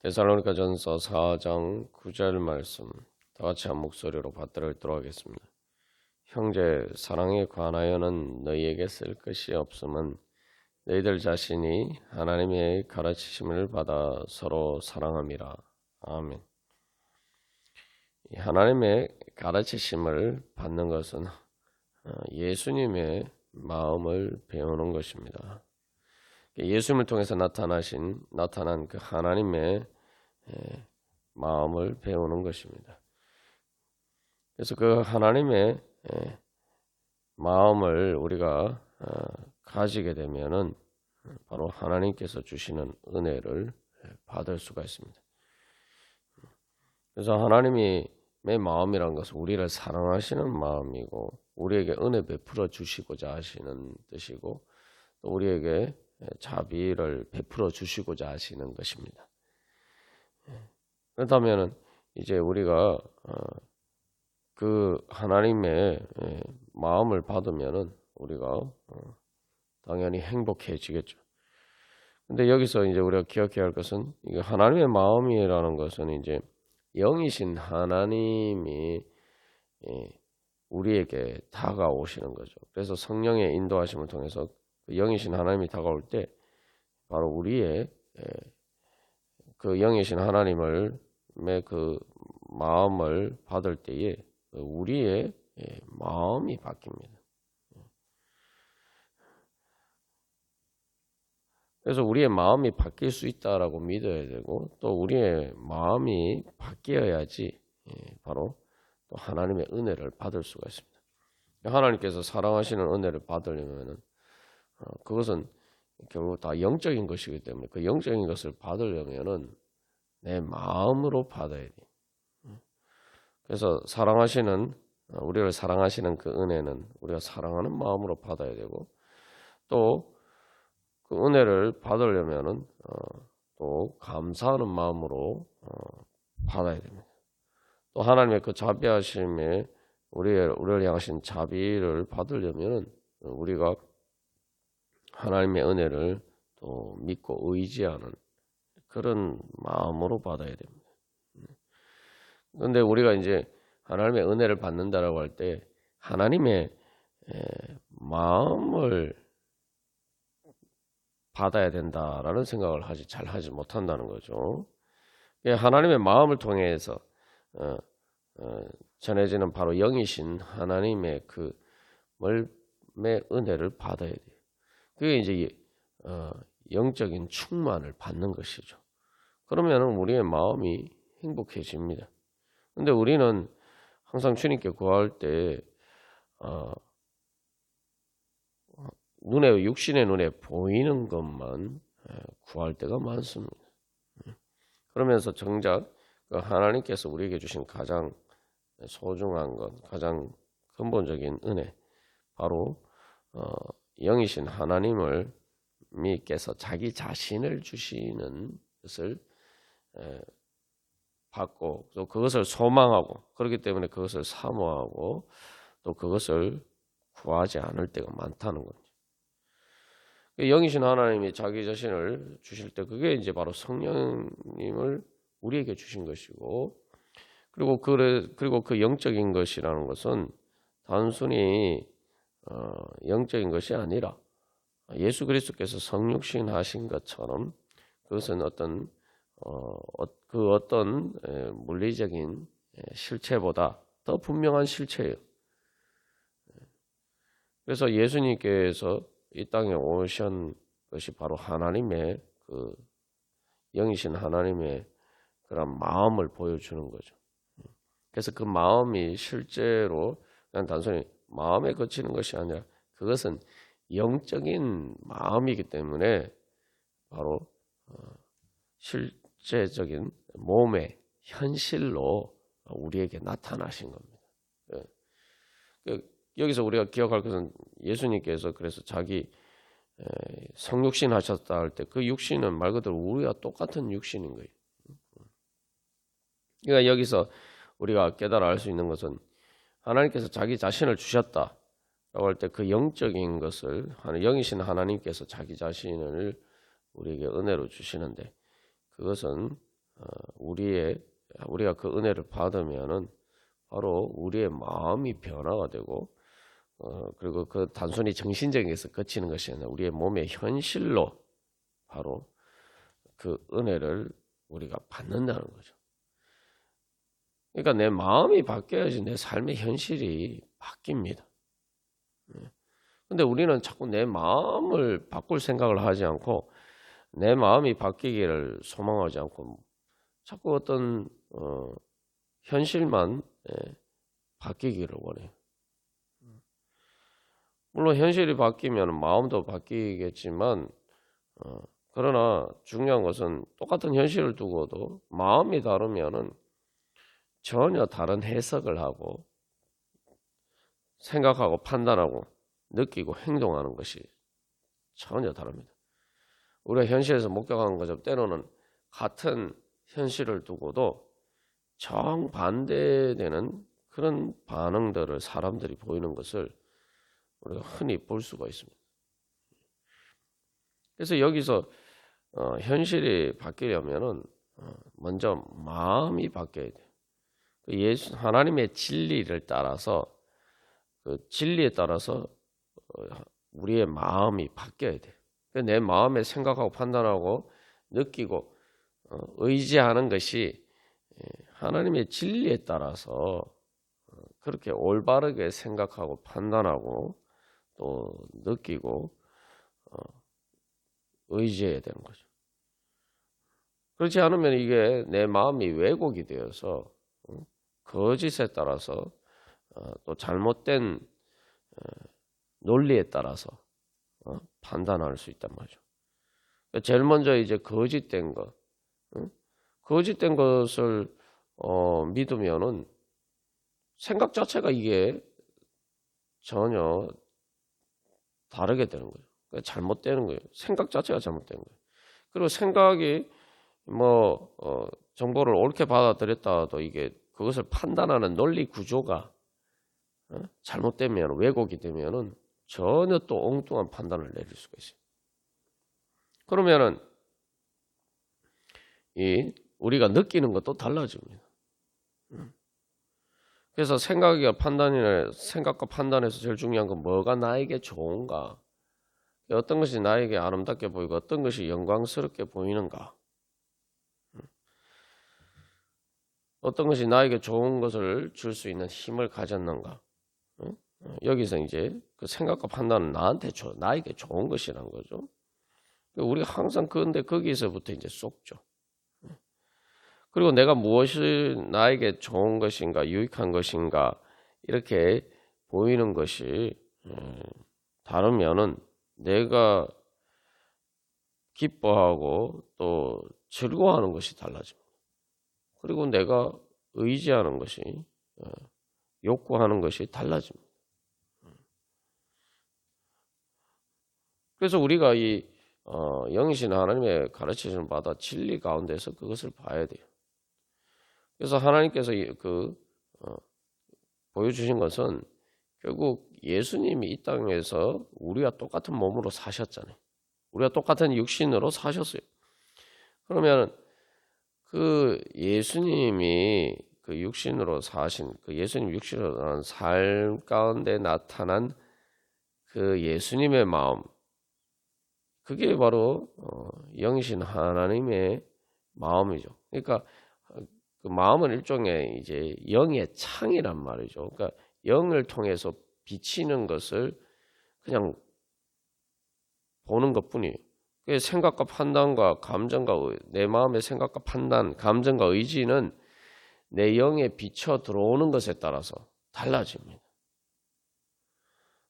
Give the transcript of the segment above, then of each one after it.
데살로니가전서 4장 9절 말씀 다 같이 한 목소리로 받들어 읽도록 하겠습니다. 형제 사랑에 관하여는 너희에게 쓸 것이 없음은 너희들 자신이 하나님의 가르치심을 받아 서로 사랑함이라. 아멘. 하나님의 가르치심을 받는 것은 예수님의 마음을 배우는 것입니다. 예수님을 통해서 나타난 그 하나님의 마음을 배우는 것입니다. 그래서 그 하나님의 마음을 우리가 가지게 되면은 바로 하나님께서 주시는 은혜를 받을 수가 있습니다. 그래서 하나님의 마음이란 것은 우리를 사랑하시는 마음이고 우리에게 은혜 베풀어 주시고자 하시는 뜻이고 또 우리에게 자비를 베풀어 주시고자 하시는 것입니다. 그렇다면은 이제 우리가 그 하나님의 마음을 받으면은 우리가 당연히 행복해지겠죠. 근데 여기서 이제 우리가 기억해야 할 것은 이게 하나님의 마음이라는 것은 이제 영이신 하나님이 우리에게 다가오시는 거죠. 그래서 성령의 인도하심을 통해서 영이신 하나님이 다가올 때 바로 우리의 그 영이신 하나님의 그 마음을 받을 때에 우리의 마음이 바뀝니다. 그래서 우리의 마음이 바뀔 수 있다라고 믿어야 되고 또 우리의 마음이 바뀌어야지 바로 또 하나님의 은혜를 받을 수가 있습니다. 하나님께서 사랑하시는 은혜를 받으려면은 그것은 결국 다 영적인 것이기 때문에 그 영적인 것을 받으려면은 내 마음으로 받아야 돼. 그래서 우리를 사랑하시는 그 은혜는 우리가 사랑하는 마음으로 받아야 되고 또 그 은혜를 받으려면은 또 감사하는 마음으로 받아야 됩니다. 또 하나님의 그 자비하심에 우리를 향하신 자비를 받으려면은 우리가 하나님의 은혜를 또 믿고 의지하는 그런 마음으로 받아야 됩니다. 그런데 우리가 이제 하나님의 은혜를 받는다라고 할 때 하나님의 마음을 받아야 된다라는 생각을 잘 하지 못한다는 거죠. 하나님의 마음을 통해서 전해지는 바로 영이신 하나님의 그 은혜를 받아야 돼요. 그게 이제 영적인 충만을 받는 것이죠. 그러면 우리의 마음이 행복해집니다. 근데 우리는 항상 주님께 구할 때 육신의 눈에 보이는 것만 구할 때가 많습니다. 그러면서 정작 하나님께서 우리에게 주신 가장 소중한 것, 가장 근본적인 은혜, 바로 영이신 하나님을 께서 자기 자신을 주시는 것을 받고 또 그것을 소망하고 그렇기 때문에 그것을 사모하고 또 그것을 구하지 않을 때가 많다는 거죠. 영이신 하나님이 자기 자신을 주실 때 그게 이제 바로 성령님을 우리에게 주신 것이고 그리고 그 영적인 것이라는 것은 단순히 영적인 것이 아니라 예수 그리스도께서 성육신 하신 것처럼 그것은 어떤 물리적인 실체보다 더 분명한 실체예요. 그래서 예수님께서 이 땅에 오신 것이 바로 하나님의 그 영이신 하나님의 그런 마음을 보여주는 거죠. 그래서 그 마음이 실제로 그냥 단순히 마음에 거치는 것이 아니라 그것은 영적인 마음이기 때문에 바로 실제적인 몸의 현실로 우리에게 나타나신 겁니다. 여기서 우리가 기억할 것은 예수님께서 그래서 자기 성육신 하셨다 할 때 그 육신은 말 그대로 우리와 똑같은 육신인 거예요. 그러니까 여기서 우리가 깨달아 알 수 있는 것은 하나님께서 자기 자신을 주셨다라고 할 때 그 영적인 것을 영이신 하나님께서 자기 자신을 우리에게 은혜로 주시는데 그것은 우리가 그 은혜를 받으면은 바로 우리의 마음이 변화가 되고 그리고 그 단순히 정신적인 것에서 그치는 것이 아니라 우리의 몸의 현실로 바로 그 은혜를 우리가 받는다는 거죠. 그러니까 내 마음이 바뀌어야지 내 삶의 현실이 바뀝니다. 근데 우리는 자꾸 내 마음을 바꿀 생각을 하지 않고 내 마음이 바뀌기를 소망하지 않고 자꾸 어떤 현실만 바뀌기를 원해요. 물론 현실이 바뀌면 마음도 바뀌겠지만 그러나 중요한 것은 똑같은 현실을 두고도 마음이 다르면은 전혀 다른 해석을 하고 생각하고 판단하고 느끼고 행동하는 것이 전혀 다릅니다. 우리가 현실에서 목격하는 것처럼 때로는 같은 현실을 두고도 정반대되는 그런 반응들을 사람들이 보이는 것을 우리가 흔히 볼 수가 있습니다. 그래서 여기서 현실이 바뀌려면은 먼저 마음이 바뀌어야 돼요. 하나님의 진리를 따라서 그 진리에 따라서 우리의 마음이 바뀌어야 돼요. 내 마음에 생각하고 판단하고 느끼고 의지하는 것이 하나님의 진리에 따라서 그렇게 올바르게 생각하고 판단하고 또 느끼고 의지해야 되는 거죠. 그렇지 않으면 이게 내 마음이 왜곡이 되어서 거짓에 따라서 또 잘못된 논리에 따라서 판단할 수 있단 말이죠. 제일 먼저 이제 거짓된 것, 거짓된 것을 믿으면은 생각 자체가 이게 전혀 다르게 되는 거예요. 그러니까 잘못되는 거예요. 생각 자체가 잘못된 거예요. 그리고 생각이 정보를 옳게 받아들였다도 이게 그것을 판단하는 논리 구조가 잘못되면 왜곡이 되면은 전혀 또 엉뚱한 판단을 내릴 수가 있어요. 그러면은 우리가 느끼는 것도 달라집니다. 그래서 생각과 판단에서 제일 중요한 건 뭐가 나에게 좋은가? 어떤 것이 나에게 아름답게 보이고 어떤 것이 영광스럽게 보이는가? 어떤 것이 나에게 좋은 것을 줄 수 있는 힘을 가졌는가? 여기서 이제 그 생각과 판단은 나에게 좋은 것이라는 거죠. 우리가 항상 그런데 거기서부터 이제 쏙죠. 그리고 내가 무엇이 나에게 좋은 것인가, 유익한 것인가 이렇게 보이는 것이 다르면은 내가 기뻐하고 또 즐거워하는 것이 달라집니다. 그리고 내가 의지하는 것이 욕구하는 것이 달라집니다. 그래서 우리가 이 영이신 하나님의 가르치심을 받아 진리 가운데서 그것을 봐야 돼요. 그래서 하나님께서 보여주신 것은 결국 예수님이 이 땅에서 우리와 똑같은 몸으로 사셨잖아요. 우리가 똑같은 육신으로 사셨어요. 그러면 그 예수님이 그 육신으로 사신 그 예수님 육신으로 사는 삶 가운데 나타난 그 예수님의 마음, 그게 바로 영이신 하나님의 마음이죠. 그러니까 그 마음은 일종의 이제 영의 창이란 말이죠. 그러니까 영을 통해서 비치는 것을 그냥 보는 것뿐이에요. 그 생각과 판단과 감정과 내 마음의 생각과 판단, 감정과 의지는 내 영에 비쳐 들어오는 것에 따라서 달라집니다.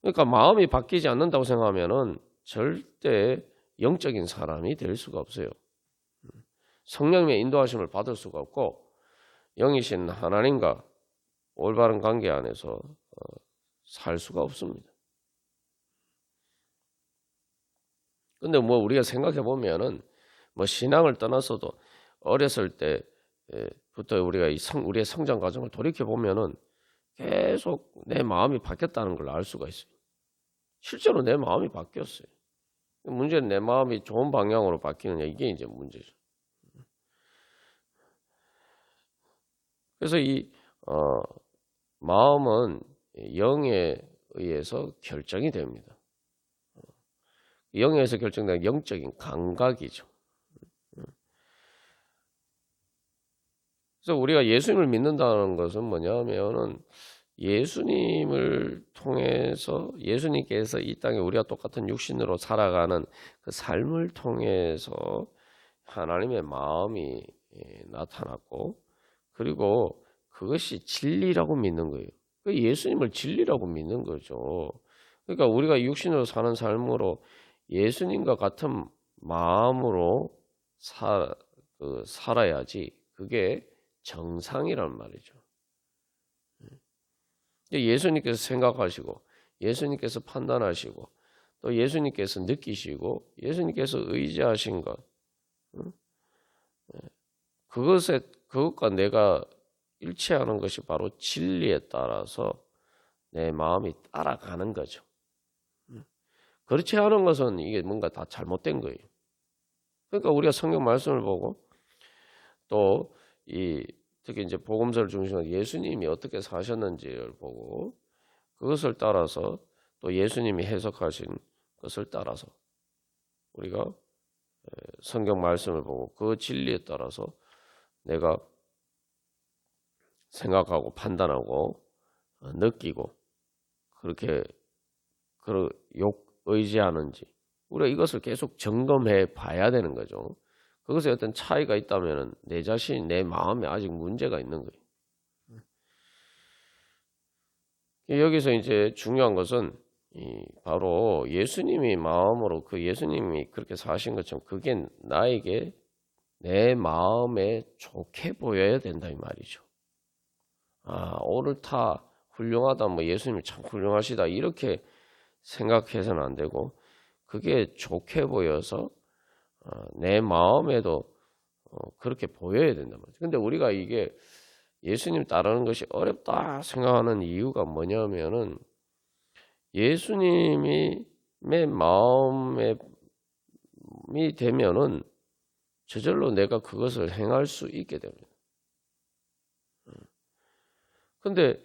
그러니까 마음이 바뀌지 않는다고 생각하면은 절대 영적인 사람이 될 수가 없어요. 성령의 인도하심을 받을 수가 없고 영이신 하나님과 올바른 관계 안에서 살 수가 없습니다. 근데 우리가 생각해 보면은 신앙을 떠나서도 어렸을 때부터 우리가 우리의 성장 과정을 돌이켜 보면은 계속 내 마음이 바뀌었다는 걸 알 수가 있어요. 실제로 내 마음이 바뀌었어요. 문제는 내 마음이 좋은 방향으로 바뀌느냐, 이게 이제 문제죠. 그래서 이 마음은 영에 의해서 결정이 됩니다. 영에 의해서 결정된 영적인 감각이죠. 그래서 우리가 예수님을 믿는다는 것은 뭐냐면은 예수님을 통해서 예수님께서 이 땅에 우리가 똑같은 육신으로 살아가는 그 삶을 통해서 하나님의 마음이 나타났고, 그리고 그것이 진리라고 믿는 거예요. 예수님을 진리라고 믿는 거죠. 그러니까 우리가 육신으로 사는 삶으로 예수님과 같은 마음으로 살아야지 그게 정상이란 말이죠. 예수님께서 생각하시고 예수님께서 판단하시고 또 예수님께서 느끼시고 예수님께서 의지하신 것, 그것과 내가 일치하는 것이 바로 진리에 따라서 내 마음이 따라가는 거죠. 그렇지 않은 것은 이게 뭔가 다 잘못된 거예요. 그러니까 우리가 성경 말씀을 보고 또 특히 이제 복음서를 중심으로 예수님이 어떻게 사셨는지를 보고 그것을 따라서 또 예수님이 해석하신 것을 따라서 우리가 성경 말씀을 보고 그 진리에 따라서 내가 생각하고 판단하고 느끼고 그렇게 의지하는지 우리가 이것을 계속 점검해 봐야 되는 거죠. 그것에 어떤 차이가 있다면 내 자신, 내 마음에 아직 문제가 있는 거예요. 여기서 이제 중요한 것은 바로 예수님이 마음으로 예수님이 그렇게 사신 것처럼 그게 나에게 내 마음에 좋게 보여야 된다 이 말이죠. 옳다, 훌륭하다, 뭐 예수님이 참 훌륭하시다 이렇게 생각해서는 안 되고 그게 좋게 보여서 내 마음에도 그렇게 보여야 된단 말이죠. 근데 우리가 이게 예수님 따르는 것이 어렵다 생각하는 이유가 뭐냐면은 예수님이 내 마음이 되면은 저절로 내가 그것을 행할 수 있게 됩니다. 근데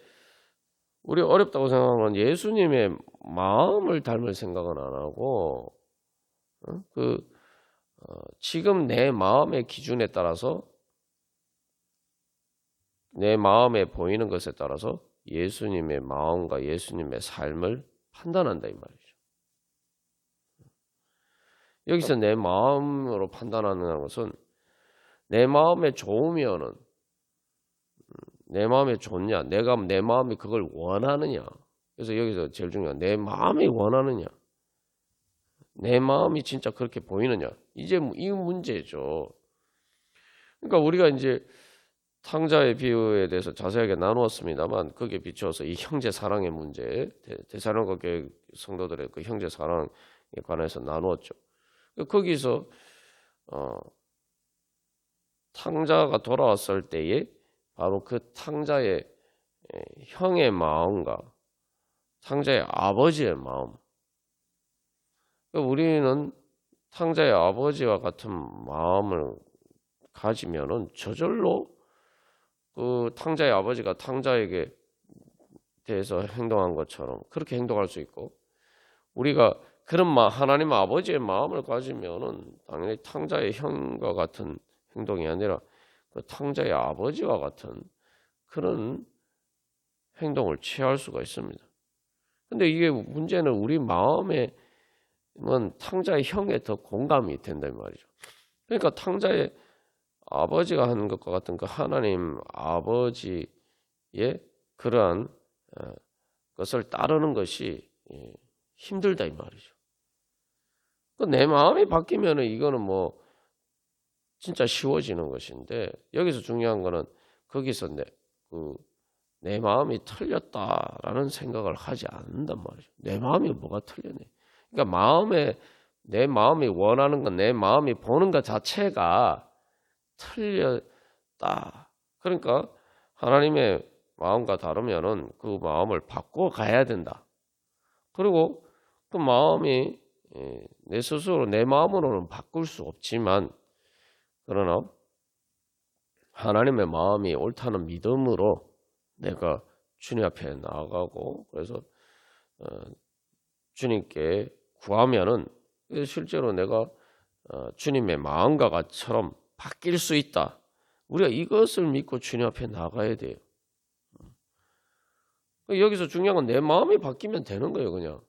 우리 어렵다고 생각하는 건 예수님의 마음을 닮을 생각은 안 하고 지금 내 마음의 기준에 따라서 내 마음에 보이는 것에 따라서 예수님의 마음과 예수님의 삶을 판단한다 이 말이죠. 여기서 내 마음으로 판단하는 것은 내 마음에 좋으면은 내 마음에 좋냐, 내가 내 마음이 그걸 원하느냐. 그래서 여기서 제일 중요한 내 마음이 원하느냐, 내 마음이 진짜 그렇게 보이느냐. 이제 이 문제죠. 그러니까 우리가 이제 탕자의 비유에 대해서 자세하게 나누었습니다만 거기에 비추어서 이 형제 사랑의 문제, 데살로니가 교회 성도들의 그 형제 사랑에 관해서 나누었죠. 거기서 탕자가 돌아왔을 때에 바로 그 탕자의 형의 마음과 탕자의 아버지의 마음. 우리는 탕자의 아버지와 같은 마음을 가지면은 저절로 그 탕자의 아버지가 탕자에게 대해서 행동한 것처럼 그렇게 행동할 수 있고, 우리가 그런 하나님 아버지의 마음을 가지면은 당연히 탕자의 형과 같은 행동이 아니라 그 탕자의 아버지와 같은 그런 행동을 취할 수가 있습니다. 근데 이게 문제는 우리 마음에는 탕자의 형에 더 공감이 된단 말이죠. 그러니까 탕자의 아버지가 하는 것과 같은 그 하나님 아버지의 그러한 것을 따르는 것이 힘들다 이 말이죠. 내 마음이 바뀌면은 이거는 뭐 진짜 쉬워지는 것인데, 여기서 중요한 거는 거기서 내 마음이 틀렸다라는 생각을 하지 않는단 말이죠. 내 마음이 뭐가 틀렸네. 그러니까 내 마음이 원하는 건 내 마음이 보는 것 자체가 틀렸다. 그러니까 하나님의 마음과 다르면은 그 마음을 바꿔 가야 된다. 그리고 그 마음이 내 스스로 내 마음으로는 바꿀 수 없지만, 그러나 하나님의 마음이 옳다는 믿음으로 내가 주님 앞에 나아가고 그래서 주님께 구하면은 실제로 내가 주님의 마음과 같처럼 바뀔 수 있다. 우리가 이것을 믿고 주님 앞에 나가야 돼요. 여기서 중요한 건 내 마음이 바뀌면 되는 거예요. 그냥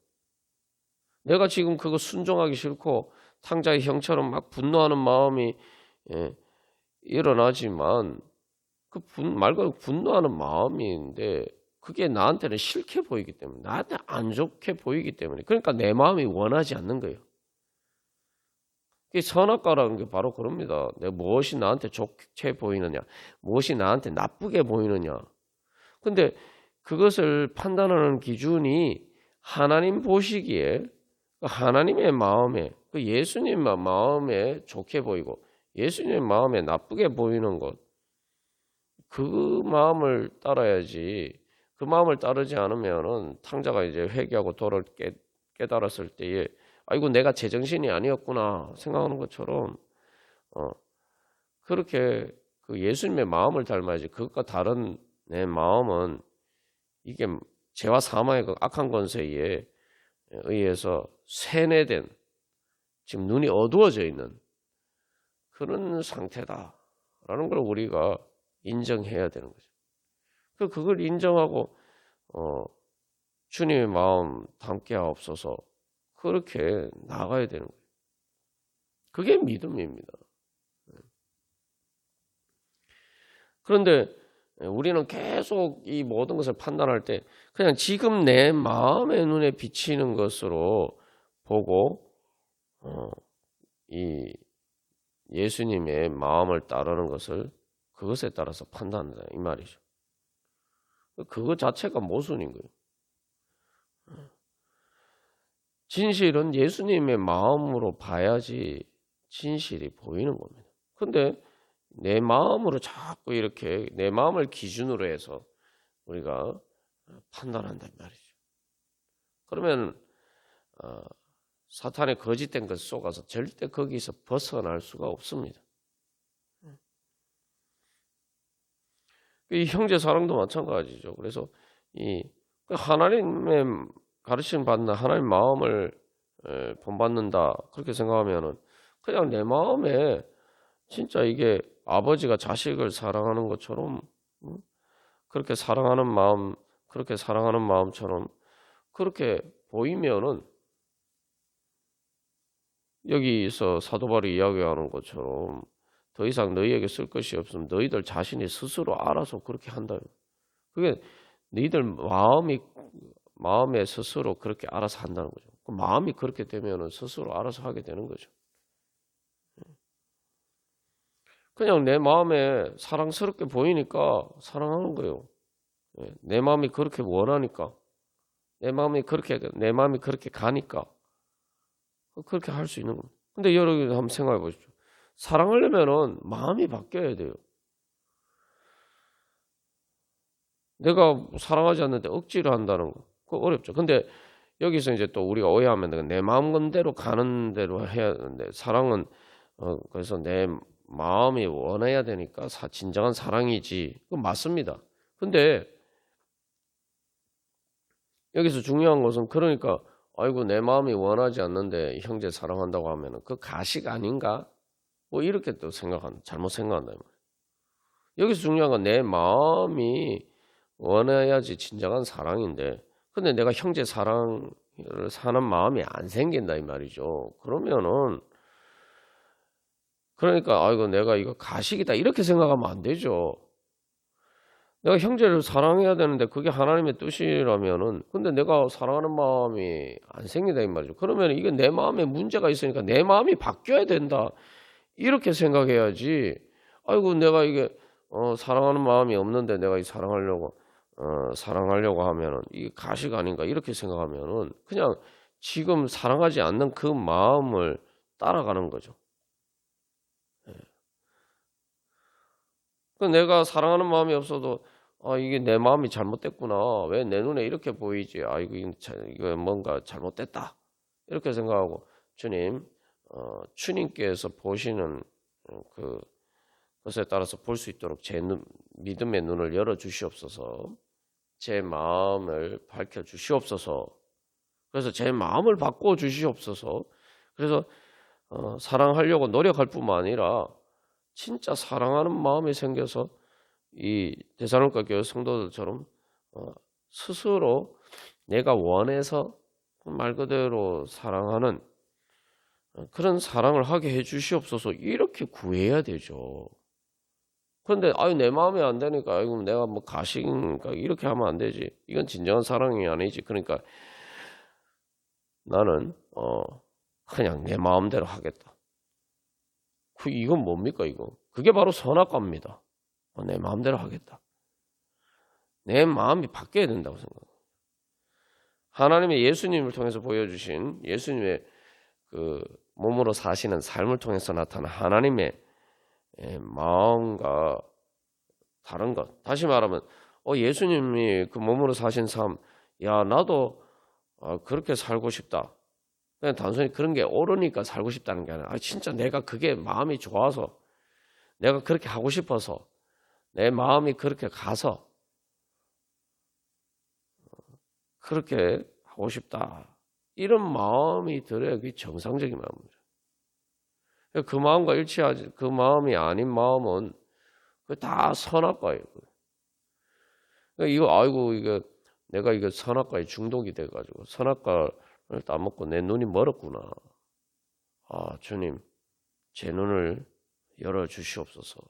내가 지금 그거 순종하기 싫고 탕자의 형처럼 막 분노하는 마음이 일어나지만 그 말 그대로 분노하는 마음인데 그게 나한테는 싫게 보이기 때문에 나한테 안 좋게 보이기 때문에 그러니까 내 마음이 원하지 않는 거예요. 선악과라는 게 바로 그럽니다. 무엇이 나한테 좋게 보이느냐, 무엇이 나한테 나쁘게 보이느냐. 근데 그것을 판단하는 기준이 하나님 보시기에 하나님의 마음에 예수님 마음에 좋게 보이고 예수님 마음에 나쁘게 보이는 것, 그 마음을 따라야지. 그 마음을 따르지 않으면은 탕자가 이제 회개하고 도를 깨달았을 때에 아이고 내가 제정신이 아니었구나 생각하는 것처럼 그렇게 그 예수님의 마음을 닮아야지. 그것과 다른 내 마음은 이게 죄와 사망의 그 악한 권세에 의해서 세뇌된 지금 눈이 어두워져 있는 그런 상태다라는 걸 우리가 인정해야 되는 거죠. 그걸 인정하고 주님의 마음 담게 하옵소서 그렇게 나가야 되는 거예요. 그게 믿음입니다. 그런데 우리는 계속 이 모든 것을 판단할 때 그냥 지금 내 마음의 눈에 비치는 것으로 보고 이 예수님의 마음을 따르는 것을 그것에 따라서 판단한다 이 말이죠. 그것 자체가 모순인 거예요. 진실은 예수님의 마음으로 봐야지 진실이 보이는 겁니다. 근데 내 마음으로 자꾸 이렇게 내 마음을 기준으로 해서 우리가 판단한단 말이죠. 그러면 사탄의 거짓된 것 속아서 절대 거기서 벗어날 수가 없습니다. 이 형제 사랑도 마찬가지죠. 그래서 이 하나님의 가르침 받는 하나님 마음을 본받는다 그렇게 생각하면은 그냥 내 마음에 진짜 이게 아버지가 자식을 사랑하는 것처럼 그렇게 사랑하는 마음처럼 그렇게 보이면은 여기서 사도 바울이 이야기하는 것처럼 더 이상 너희에게 쓸 것이 없으면 너희들 자신이 스스로 알아서 그렇게 한다. 그게 너희들 마음에 스스로 그렇게 알아서 한다는 거죠. 그 마음이 그렇게 되면은 스스로 알아서 하게 되는 거죠. 그냥 내 마음에 사랑스럽게 보이니까 사랑하는 거예요. 내 마음이 그렇게 원하니까, 내 마음이 그렇게 가니까 그렇게 할 수 있는 겁니다. 근데 여러분 한번 생각해 보십시오. 사랑하려면은 마음이 바뀌어야 돼요. 내가 사랑하지 않는데 억지로 한다는 거, 그거 어렵죠. 근데 여기서 이제 또 우리가 오해하면 내 마음대로 가는 대로 해야 되는데 사랑은 그래서 내 마음이 원해야 되니까 진정한 사랑이지. 그건 맞습니다. 근데 여기서 중요한 것은 그러니까 아이고 내 마음이 원하지 않는데 형제 사랑한다고 하면은 그 가식 아닌가? 뭐 이렇게 또 잘못 생각한다. 여기서 중요한 건 내 마음이 원해야지 진정한 사랑인데 근데 내가 형제 사랑을 사는 마음이 안 생긴다 이 말이죠. 그러면은 그러니까 아이고 내가 이거 가식이다 이렇게 생각하면 안 되죠. 내가 형제를 사랑해야 되는데 그게 하나님의 뜻이라면은 근데 내가 사랑하는 마음이 안 생긴다 이 말이죠. 그러면 이게 내 마음에 문제가 있으니까 내 마음이 바뀌어야 된다 이렇게 생각해야지. 아이고 내가 이게 사랑하는 마음이 없는데 내가 이 사랑하려고 하면은 이게 가식 아닌가 이렇게 생각하면은 그냥 지금 사랑하지 않는 그 마음을 따라가는 거죠. 내가 사랑하는 마음이 없어도 이게 내 마음이 잘못됐구나. 왜 내 눈에 이렇게 보이지? 이거 뭔가 잘못됐다. 이렇게 생각하고 주님께서 보시는 그 그것에 따라서 볼 수 있도록 믿음의 눈을 열어 주시옵소서. 제 마음을 밝혀 주시옵소서. 그래서 제 마음을 바꿔 주시옵소서. 그래서 사랑하려고 노력할 뿐만 아니라 진짜 사랑하는 마음이 생겨서 이 데살로니가 교회 성도들처럼 스스로 내가 원해서 말 그대로 사랑하는 그런 사랑을 하게 해 주시옵소서. 이렇게 구해야 되죠. 그런데 내 마음에 안 되니까 내가 뭐 가식인가 이렇게 하면 안 되지. 이건 진정한 사랑이 아니지. 그러니까 나는 그냥 내 마음대로 하겠다. 이건 뭡니까 이거? 그게 바로 선악과입니다. 내 마음대로 하겠다. 내 마음이 바뀌어야 된다고 생각합니다. 하나님의 예수님을 통해서 보여주신 예수님의 그 몸으로 사시는 삶을 통해서 나타난 하나님의 마음과 다른 것. 다시 말하면 예수님이 그 몸으로 사신 삶, 야 나도 그렇게 살고 싶다. 그냥 단순히 그런 게 옳으니까 살고 싶다는 게 아니라 진짜 내가 그게 마음이 좋아서 내가 그렇게 하고 싶어서 내 마음이 그렇게 가서 그렇게 하고 싶다. 이런 마음이 들어야 그게 정상적인 마음이죠. 그 마음과 일치하지, 그 마음이 아닌 마음은 다 선악과예요. 이거 내가 이거 선악과에 중독이 돼가지고 선악과를 따먹고 내 눈이 멀었구나. 주님, 제 눈을 열어 주시옵소서.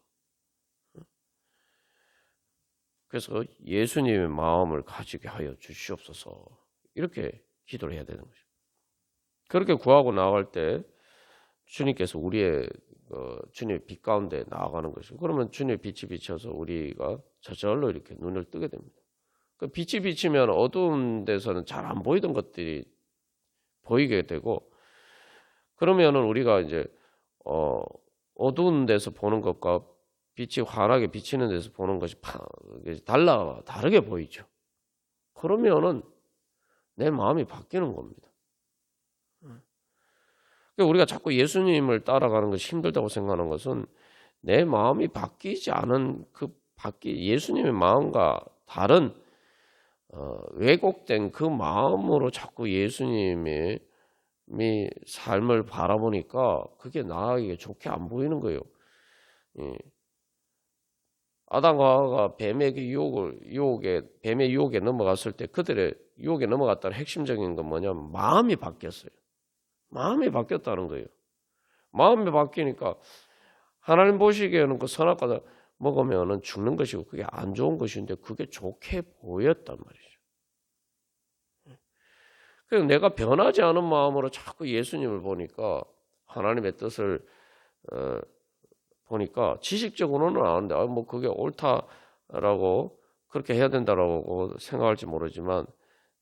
그래서 예수님의 마음을 가지게 하여 주시옵소서. 이렇게 기도를 해야 되는 거죠. 그렇게 구하고 나아갈 때 주님께서 우리의 주님의 빛 가운데 나아가는 것이고, 그러면 주님의 빛이 비쳐서 우리가 저절로 이렇게 눈을 뜨게 됩니다. 그 빛이 비치면 어두운 데서는 잘 안 보이던 것들이 보이게 되고, 그러면은 우리가 이제 어두운 데서 보는 것과 빛이 환하게 비치는 데서 보는 것이 다르게 보이죠. 그러면은 내 마음이 바뀌는 겁니다. 우리가 자꾸 예수님을 따라가는 것이 힘들다고 생각하는 것은 내 마음이 바뀌지 않은 예수님의 마음과 다른 왜곡된 그 마음으로 자꾸 예수님의 삶을 바라보니까 그게 나에게 좋게 안 보이는 거예요. 아담과 하와가 뱀의 유혹에 넘어갔을 때 그들의 유혹에 넘어갔다는 핵심적인 건 뭐냐면 마음이 바뀌었어요. 마음이 바뀌었다는 거예요. 마음이 바뀌니까 하나님 보시기에는 그 선악과 먹으면 죽는 것이고 그게 안 좋은 것인데 그게 좋게 보였단 말이죠. 그래서 내가 변하지 않은 마음으로 자꾸 예수님을 보니까 하나님의 뜻을 보니까 지식적으로는 아는데 뭐 그게 옳다라고 그렇게 해야 된다라고 생각할지 모르지만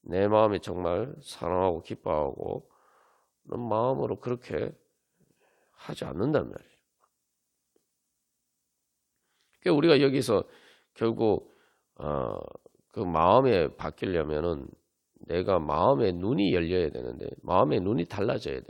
내 마음이 정말 사랑하고 기뻐하고 그런 마음으로 그렇게 하지 않는단 말이에요. 그러니까 우리가 여기서 결국 그 마음에 바뀌려면은 내가 마음의 눈이 열려야 되는데 마음의 눈이 달라져야 돼요.